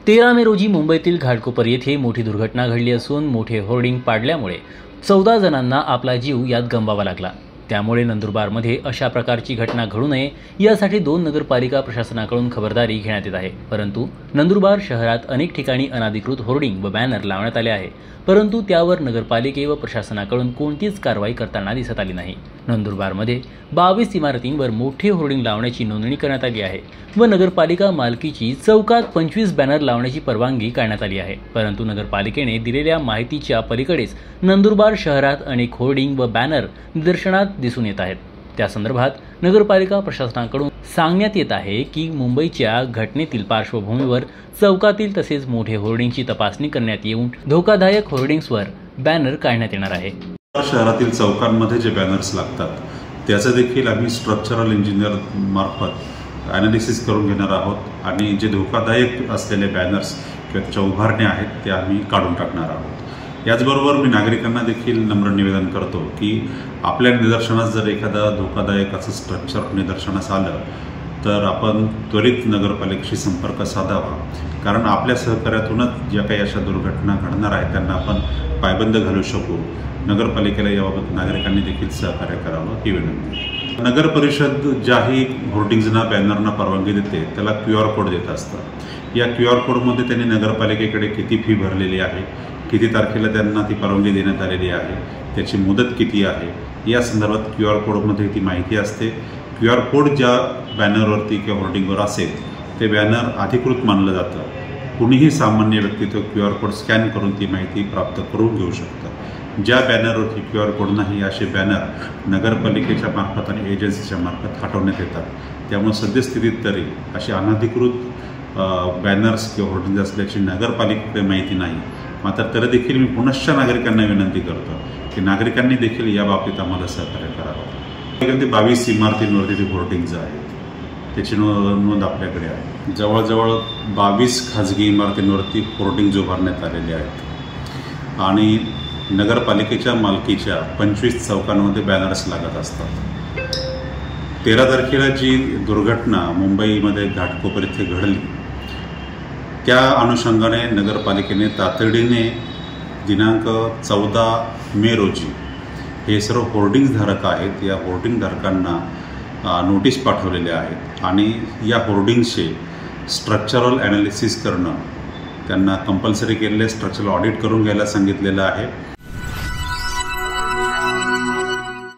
13 मे रोजी मुंबईतील घाटकोपर येथे मोठी दुर्घटना घडली असून मोठे होर्डिंग पाडल्यामुळे 14 जणांना आपला जीव यात गमवावा लागला। त्यामुळे नंदुरबारमध्ये अशा प्रकारची घटना घडू नये यासाठी 2 नगरपालिका प्रशासनाकडून खबरदारी घेण्यात येत आहे। परंतु नंदुरबार शहरात अनेक ठिकाणी अनधिकृत होर्डिंग व बॅनर लावण्यात आले आहे, परंतु त्यावर नगरपालिके व प्रशासनाकडून कोणतीच कारवाई करताना दिसत आली नाही। नंदुरबारमध्ये 22 इमारतींवर मोठे होर्डिंग लावण्याची नोंदणी करण्यात आली आहे व नगरपालिका मालकीची चौकात 25 बॅनर लावण्याची परवानगी काढण्यात आली आहे, परंतु नगरपालिकेने दिलेल्या माहितीच्या पलीकडेच नंदुरबार शहरात अनेक होर्डिंग व बॅनर निदर्शनात दिसून येत आहेत। त्या संदर्भात नगरपालिका प्रशासनाकडून सांगण्यात येत आहे की मुंबईच्या घटनेतील पार्श्वभूमीवर चौकातील तसेच मोठे होर्डिंगची तपासणी करण्यात येऊन धोकादायक होर्डिंग्सवर बॅनर काढण्यात येणार आहे। शहरातील चौकांमध्ये जे बॅनर्स लागतात त्याचं देखील आम्ही स्ट्रक्चरल इंजिनियर मार्फत ॲनालिसिस करून घेणार आहोत आणि जे धोकादायक असलेले बॅनर्स किंवा त्याच्या उभारण्या आहेत ते आम्ही काढून टाकणार आहोत। याचबरोबर मी नागरिकांना देखील नम्र निवेदन करतो की आपल्या निदर्शनास जर एखादा धोकादायक असं स्ट्रक्चर निदर्शनास आलं तर आपण त्वरित नगरपालिकेशी संपर्क साधावा, कारण आपल्या सहकार्यातूनच ज्या काही अशा दुर्घटना घडणार आहेत त्यांना आपण पायबंद घालू शकू। नगरपालिकेला याबाबत नागरिकांनी देखील सहकार्य करावं ही विनंती। नगर परिषद ज्याही होर्डिंग्जना बॅनरना परवानगी देते त्याला QR कोड देत असतं। या QR कोडमध्ये त्यांनी नगरपालिकेकडे किती फी भरलेली आहे, किती तारखेला त्यांना ती परवानगी देण्यात आलेली आहे, त्याची मुदत किती आहे या संदर्भात QR कोडमध्ये ती माहिती असते। QR कोड ज्या बॅनरवरती किंवा होर्डिंगवर असेल ते बॅनर अधिकृत मानलं जातं। कुणीही सामान्य व्यक्ती तो QR कोड स्कॅन करून ती माहिती प्राप्त करून घेऊ शकतं। ज्या बॅनरवरती QR कोड नाही असे बॅनर नगरपालिकेच्या मार्फत आणि एजन्सीच्या मार्फत हटवण्यात येतात। त्यामुळे सद्यस्थितीत तरी अशी अनधिकृत बॅनर्स किंवा होर्डिंग असल्याची नगरपालिकेकडे माहिती नाही। मात्र तरी देखील मी पुनश्च नागरिकांना विनंती करतो की नागरिकांनी देखील या बाबतीत आम्हाला सहकार्य करावं। 22 इमारतींवरती ते होर्डिंग्ज आहेत त्याची नोंद आपल्याकडे आहे। जवळजवळ 22 खाजगी इमारतींवरती होर्डिंग्ज उभारण्यात आलेले आहेत आणि नगरपालिकेच्या मालकीच्या 25 चौकांमध्ये बॅनर्स लागत असतात। 13 तारखेला जी दुर्घटना मुंबईमध्ये घाटकोपर येथे घडली त्या अनुषंगाने नगरपालिकेने तातडीने दिनांक 14 मे रोजी हे सर्व होर्डिंग्सधारक आहेत या होर्डिंगधारकांना नोटीस पाठवलेल्या आहेत आणि या होर्डिंग्सचे स्ट्रक्चरल ॲनालिसिस करणं त्यांना कंपल्सरी केलेले स्ट्रक्चरल ऑडिट करून घ्यायला सांगितलेलं आहे।